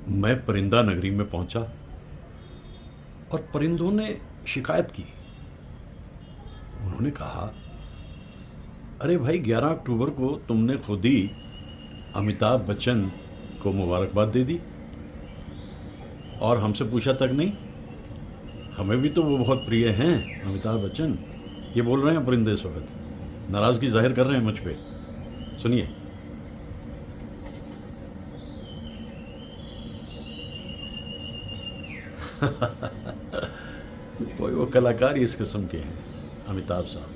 मैं परिंदा नगरी में पहुंचा और परिंदों ने शिकायत की। उन्होंने कहा, अरे भाई, 11 अक्टूबर को तुमने खुद ही अमिताभ बच्चन को मुबारकबाद दे दी और हमसे पूछा तक नहीं। हमें भी तो वो बहुत प्रिय हैं, अमिताभ बच्चन। ये बोल रहे हैं परिंदे इस वक्त, नाराज़गी जाहिर कर रहे हैं मुझ पे। सुनिए। कोई वो कलाकार ही इस किस्म के हैं, अमिताभ साहब।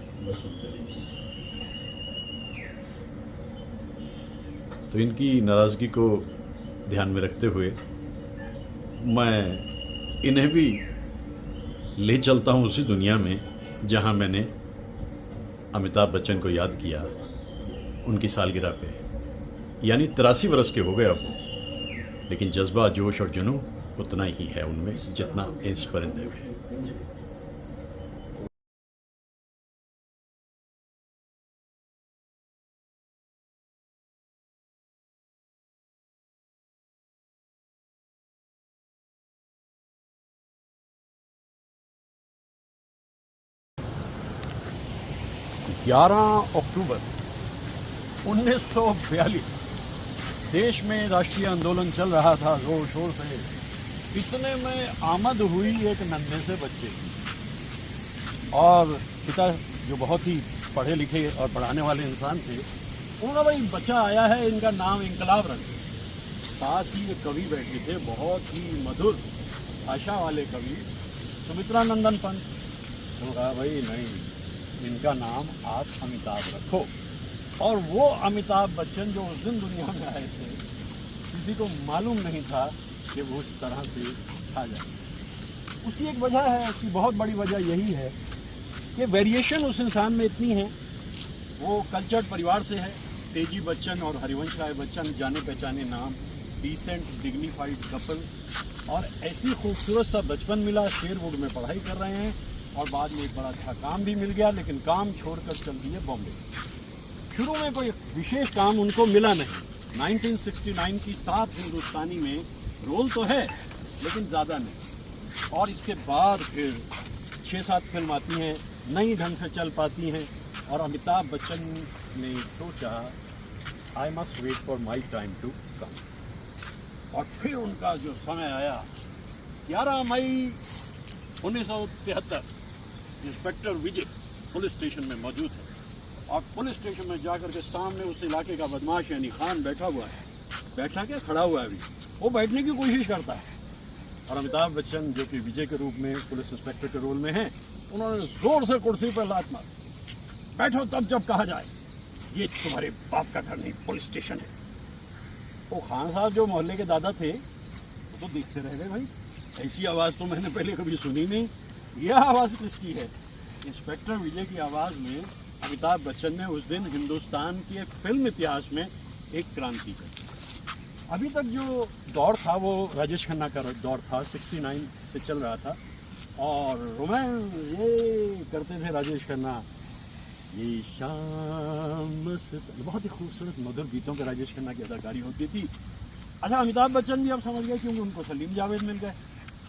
तो इनकी नाराज़गी को ध्यान में रखते हुए मैं इन्हें भी ले चलता हूँ उसी दुनिया में जहाँ मैंने अमिताभ बच्चन को याद किया उनकी सालगिरह पे। यानी 83 बरस के हो गए अब, लेकिन जज्बा, जोश और जुनून उतना ही है उनमें जितना इस परिंदे में। 11 अक्टूबर 1942 देश में राष्ट्रीय आंदोलन चल रहा था जोर शोर से। इतने में आमद हुई एक नन्हे से बच्चे की, और पिता जो बहुत ही पढ़े लिखे और पढ़ाने वाले इंसान थे, उन्होंने, भाई बच्चा आया है, इनका नाम इंकलाब रख दो। पास ही एक कवि बैठे थे, बहुत ही मधुर भाषा वाले कवि, सुमित्रानंदन पंत। तो कहा, भाई नहीं, इनका नाम आप अमिताभ रखो। और वो अमिताभ बच्चन जो उस दिन दुनिया में आए थे, किसी को मालूम नहीं था कि वो उस तरह से आ जाए। उसकी एक वजह है, उसकी बहुत बड़ी वजह यही है कि वेरिएशन उस इंसान में इतनी है। वो कल्चर्ड परिवार से है, तेजी बच्चन और हरिवंश राय बच्चन, जाने पहचाने नाम, डिसेंट डिग्निफाइड कपल, और ऐसी खूबसूरत सा बचपन मिला। शेरवुड में पढ़ाई कर रहे हैं और बाद में एक बड़ा अच्छा काम भी मिल गया, लेकिन काम छोड़कर चल दिए बॉम्बे। शुरू में कोई विशेष काम उनको मिला नहीं। 1969 की सात हिंदुस्तानी में रोल तो है, लेकिन ज़्यादा नहीं। और इसके बाद फिर 6-7 फिल्म आती हैं, नई ढंग से चल पाती हैं, और अमिताभ बच्चन ने सोचा, I must wait for my time to come. और फिर उनका जो समय आया, 11 मई 1973, इंस्पेक्टर विजय पुलिस स्टेशन में मौजूद है, और पुलिस स्टेशन में जाकर के सामने उस इलाके का बदमाश यानी खान बैठा हुआ है। बैठा क्या, खड़ा हुआ है अभी। वो बैठने की कोशिश करता है, और अमिताभ बच्चन जो कि विजय के रूप में पुलिस इंस्पेक्टर के रोल में हैं, उन्होंने जोर से कुर्सी पर लात मारी। बैठो तब जब कहा जाए, ये तुम्हारे बाप का घर नहीं, पुलिस स्टेशन है। वो खान साहब जो मोहल्ले के दादा थे, वो तो देखते रह गए, भाई ऐसी आवाज़ तो मैंने पहले कभी सुनी नहीं, यह आवाज़ किसकी है। इंस्पेक्टर विजय की आवाज़ में अमिताभ बच्चन ने उस दिन हिंदुस्तान के फिल्म इतिहास में एक क्रांति की। अभी तक जो दौर था वो राजेश खन्ना का दौर था, 69 से चल रहा था, और रोमांस ये करते थे राजेश खन्ना, ये शाम बहुत ही खूबसूरत मधुर गीतों के राजेश खन्ना की अदाकारी होती थी। अच्छा, अमिताभ बच्चन भी अब समझ गए, क्योंकि उनको सलीम जावेद मिल गए।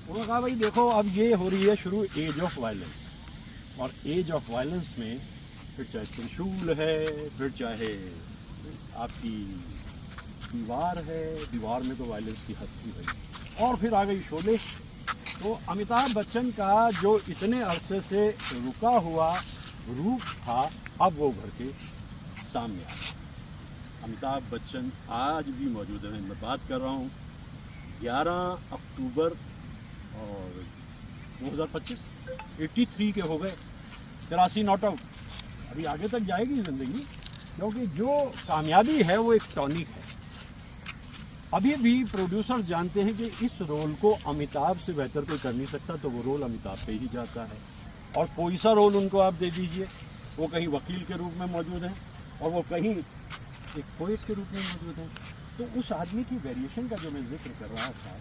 उन्होंने कहा, भाई देखो, अब ये हो रही है शुरू एज ऑफ वायलेंस, और एज ऑफ वायलेंस में फिर चाहे त्रिशूल है, फिर चाहे आपकी दीवार है, दीवार में तो वायलेंस की हद थी भाई, और फिर आ गई शोले। तो अमिताभ बच्चन का जो इतने अरसे से रुका हुआ रूप था, अब वो उभर के सामने आ गया। अमिताभ बच्चन आज भी मौजूद हैं। मैं बात कर रहा हूँ 11 अक्टूबर और 2025, 83 के हो गए, 83 नॉट आउट। अभी आगे तक जाएगी ज़िंदगी, क्योंकि जो कामयाबी है वो एक टॉनिक है। अभी भी प्रोड्यूसर जानते हैं कि इस रोल को अमिताभ से बेहतर कोई कर नहीं सकता, तो वो रोल अमिताभ पे ही जाता है। और कोई सा रोल उनको आप दे दीजिए, वो कहीं वकील के रूप में मौजूद हैं, और वो कहीं एक पोएट के रूप में मौजूद हैं। तो उस आदमी की वेरिएशन का जो मैं जिक्र कर रहा था,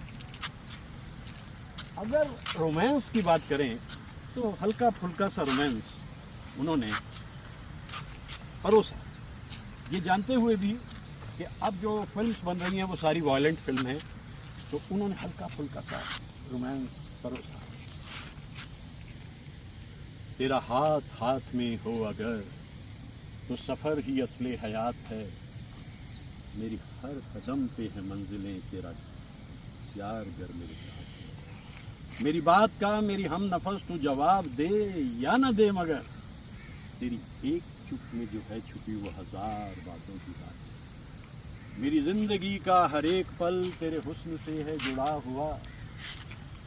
अगर रोमांस की बात करें तो हल्का फुल्का सा रोमांस उन्होंने परोसा, ये जानते हुए भी कि अब जो फिल्म्स बन रही हैं वो सारी वायलेंट फिल्म हैं। तो उन्होंने हल्का फुल्का सा रोमांस परोसा। तेरा हाथ हाथ में हो अगर तो सफ़र ही असले हयात है, मेरी हर कदम पे है मंजिलें, तेरा प्यार गर मेरे साथ है। मेरी बात का मेरी हम नफस तू जवाब दे या ना दे, मगर तेरी एक चुप में जो है छुपी वो हजार बातों की बात है। मेरी जिंदगी का हर एक पल तेरे हुस्न से है जुड़ा हुआ,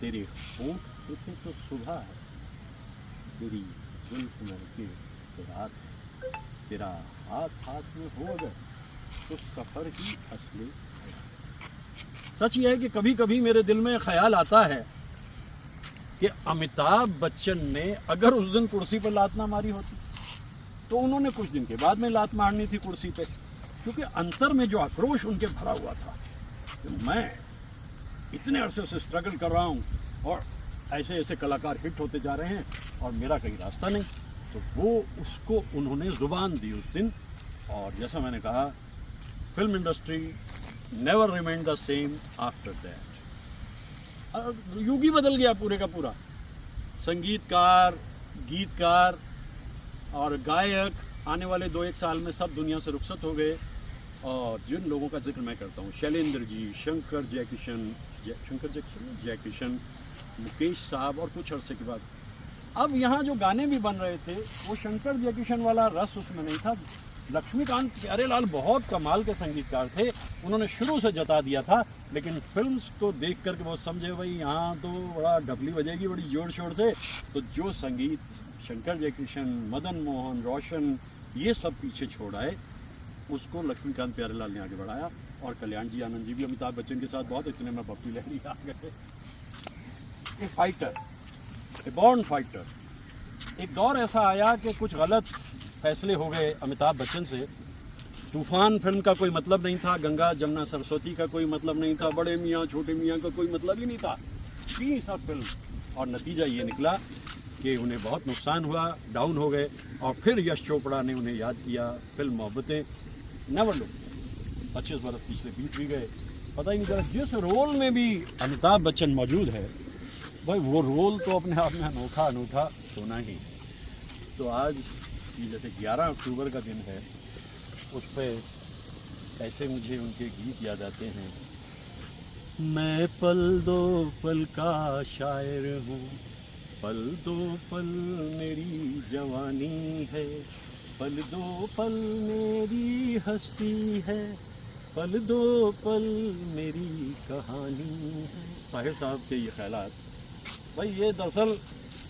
तेरे होंठ से तो सुबह है, तेरी जुल्फ महके तो रात है, तेरा हाथ हाथ में हो अगर तो सफर ही असली है। सच ये है कि कभी कभी मेरे दिल में ख्याल आता है कि अमिताभ बच्चन ने अगर उस दिन कुर्सी पर लात ना मारी होती तो उन्होंने कुछ दिन के बाद में लात मारनी थी कुर्सी पे, क्योंकि अंतर में जो आक्रोश उनके भरा हुआ था कि मैं इतने अरसे से स्ट्रगल कर रहा हूँ और ऐसे ऐसे कलाकार हिट होते जा रहे हैं और मेरा कहीं रास्ता नहीं, तो वो उसको उन्होंने जुबान दी उस दिन। और जैसा मैंने कहा, film industry never remain the same after that. युग ही बदल गया पूरे का पूरा। संगीतकार, गीतकार और गायक आने वाले 2-1 साल में सब दुनिया से रुखसत हो गए। और जिन लोगों का जिक्र मैं करता हूँ, शैलेंद्र जी, शंकर जयकिशन, मुकेश साहब, और कुछ अरसे के बाद अब यहाँ जो गाने भी बन रहे थे वो शंकर जयकिशन वाला रस उसमें नहीं था। लक्ष्मीकांत प्यारेलाल बहुत कमाल के संगीतकार थे, उन्होंने शुरू से जता दिया था, लेकिन फिल्म्स को देख करके बहुत समझे भाई यहाँ तो बड़ा ढपली बजेगी बड़ी जोर शोर से, तो जो संगीत शंकर जयकिशन, मदन मोहन, रोशन, ये सब पीछे छोड़ आए, उसको लक्ष्मीकांत प्यारेलाल ने आगे बढ़ाया। और कल्याण जी, आनंद जी भी अमिताभ बच्चन के साथ बहुत, इतने में पप्पी लहरी आ गए। A fighter, A born fighter. एक दौर ऐसा आया कि कुछ गलत फैसले हो गए अमिताभ बच्चन से। तूफान फिल्म का कोई मतलब नहीं था, गंगा जमुना सरस्वती का कोई मतलब नहीं था, बड़े मियाँ छोटे मियाँ का कोई मतलब ही नहीं था, थी सब फिल्म। और नतीजा ये निकला कि उन्हें बहुत नुकसान हुआ, डाउन हो गए। और फिर यश चोपड़ा ने उन्हें याद किया, फिल्म मोहब्बतें, नेवर लुक, 25 बरस पिछले बीत भी गए, पता ही नहीं चला। जिस रोल में भी अमिताभ बच्चन मौजूद है भाई, वो रोल तो अपने आप में अनोखा अनूठा होना ही। तो आज ये जैसे 11 अक्टूबर का दिन है, उस पर ऐसे मुझे उनके गीत याद आते हैं। मैं पल दो पल का शायर हूँ, पल दो पल मेरी जवानी है, पल दो पल मेरी हस्ती है, पल दो पल मेरी कहानी है। साहिर साहब के ये ख्यालात भाई, ये दरअसल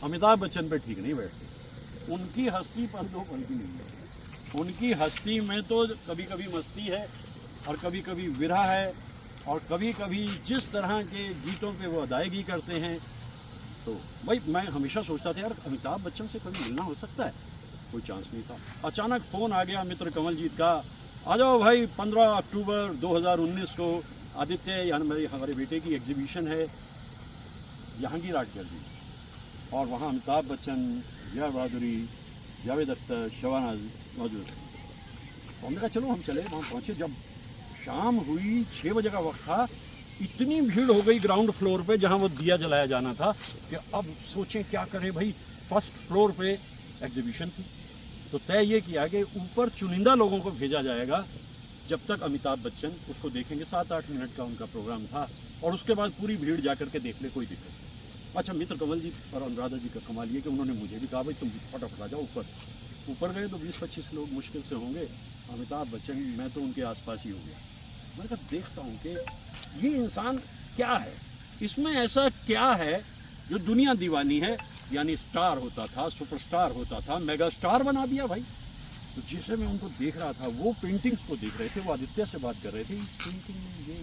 अमिताभ बच्चन पे ठीक नहीं बैठते। उनकी हस्ती पल दो पल की नहीं है, उनकी हस्ती में तो कभी कभी मस्ती है और कभी कभी विरह है, और कभी कभी जिस तरह के गीतों पे वो अदायगी करते हैं। तो भाई मैं हमेशा सोचता था यार अमिताभ बच्चन से कभी मिलना हो सकता है, कोई चांस नहीं था। अचानक फ़ोन आ गया मित्र कमलजीत का, आ जाओ भाई 15 अक्टूबर 2019 को आदित्य यानी हमारे बेटे की एग्जीबिशन है जहांगीर आर्ट गैलरी, और वहाँ अमिताभ बच्चन, जया बहादुरी, जावेद अख्तर, शबानाज मौजूद है। तो हमने कहा चलो हम चले। वहाँ पहुँचे, जब शाम हुई 6 बजे का वक्त था, इतनी भीड़ हो गई ग्राउंड फ्लोर पे जहाँ वो दिया जलाया जाना था कि अब सोचें क्या करें भाई। फर्स्ट फ्लोर पे एग्जीबिशन थी, तो तय ये किया कि ऊपर चुनिंदा लोगों को भेजा जाएगा, जब तक अमिताभ बच्चन उसको देखेंगे। 7-8 मिनट का उनका प्रोग्राम था, और उसके बाद पूरी भीड़ जा करके देख ले, कोई दिक्कत नहीं। अच्छा, मित्र कमल जी और अनुराधा जी का कमाल ये कि उन्होंने मुझे भी कहा भाई तुम फटाफट आ जाओ ऊपर। ऊपर गए तो 20-25 लोग मुश्किल से होंगे। अमिताभ बच्चन, मैं तो उनके आसपास ही हो गया। मैंने कहा देखता हूँ कि ये इंसान क्या है, इसमें ऐसा क्या है जो दुनिया दीवानी है। यानी स्टार होता था, सुपरस्टार होता था, मेगा स्टार बना दिया भाई। तो जिसे मैं उनको देख रहा था, वो पेंटिंग्स को देख रहे थे, वो आदित्य से बात कर रहे थे, पेंटिंग ये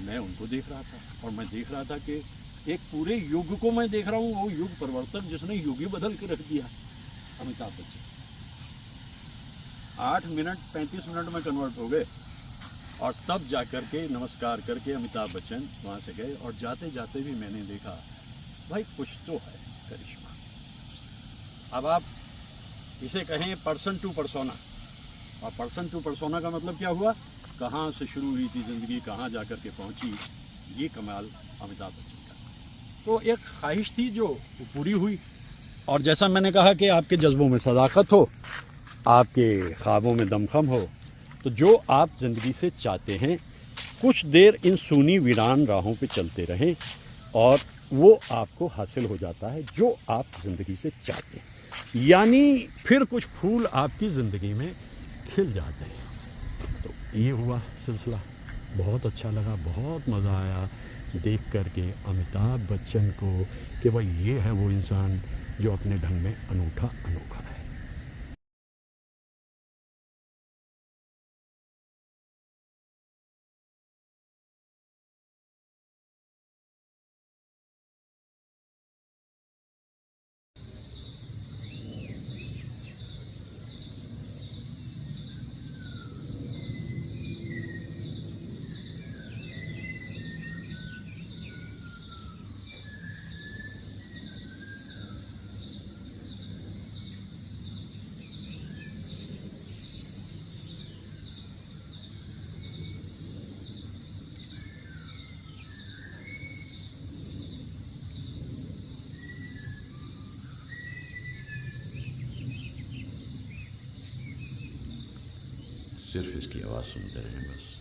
मैं उनको देख रहा था। और मैं देख रहा था कि एक पूरे युग को मैं देख रहा हूँ, वो युग परिवर्तक जिसने युग ही बदल के रख दिया, अमिताभ बच्चन। 8 मिनट 35 मिनट में कन्वर्ट हो गए, और तब जा कर के नमस्कार करके अमिताभ बच्चन वहाँ से गए। और जाते जाते भी मैंने देखा भाई कुछ तो है करिश्मा। अब आप इसे कहें पर्सन टू पर्सोना, और पर्सन टू पर्सोना का मतलब क्या हुआ, कहाँ से शुरू हुई थी ज़िंदगी, कहाँ जा कर के पहुँची, ये कमाल अमिताभ बच्चन का। तो एक ख्वाहिश थी जो वो पूरी हुई। और जैसा मैंने कहा कि आपके जज्बों में सदाकत हो, आपके ख्वाबों में दमखम हो, तो जो आप ज़िंदगी से चाहते हैं कुछ देर इन सूनी वीरान राहों पे चलते रहें और वो आपको हासिल हो जाता है जो आप ज़िंदगी से चाहते हैं। यानी फिर कुछ फूल आपकी ज़िंदगी में खिल जाते हैं। तो ये हुआ सिलसिला। बहुत अच्छा लगा, बहुत मज़ा आया देख कर के अमिताभ बच्चन को कि भाई ये है वो इंसान जो अपने ढंग में अनूठा अनोखा है। सिर्फ इसकी आवाज़ सुनते रहें बस।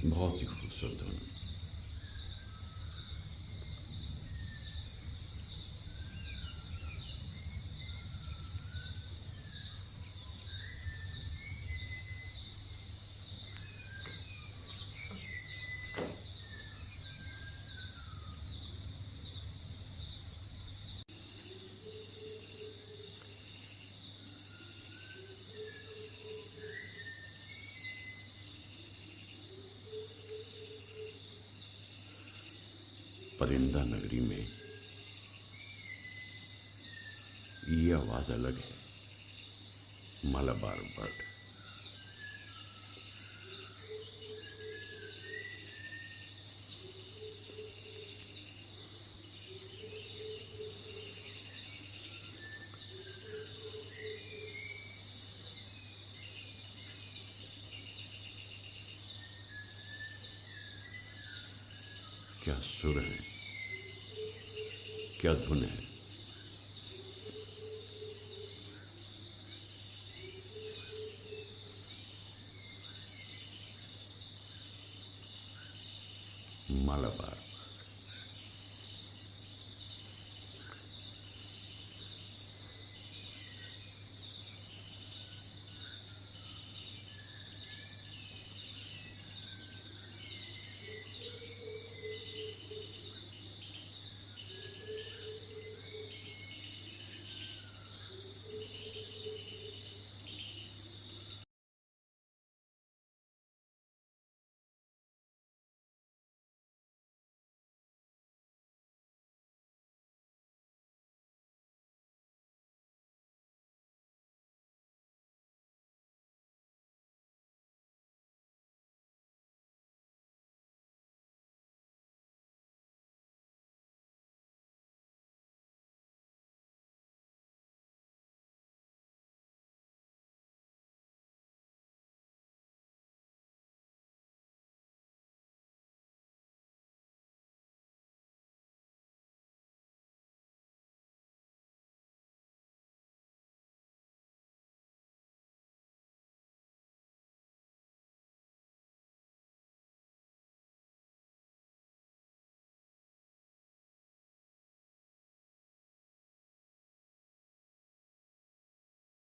बहुत ही खूबसूरत धुन। परिंदा नगरी में ये आवाज़ अलग है, मलाबार बर्ड। क्या सुर है, क्या धुन है।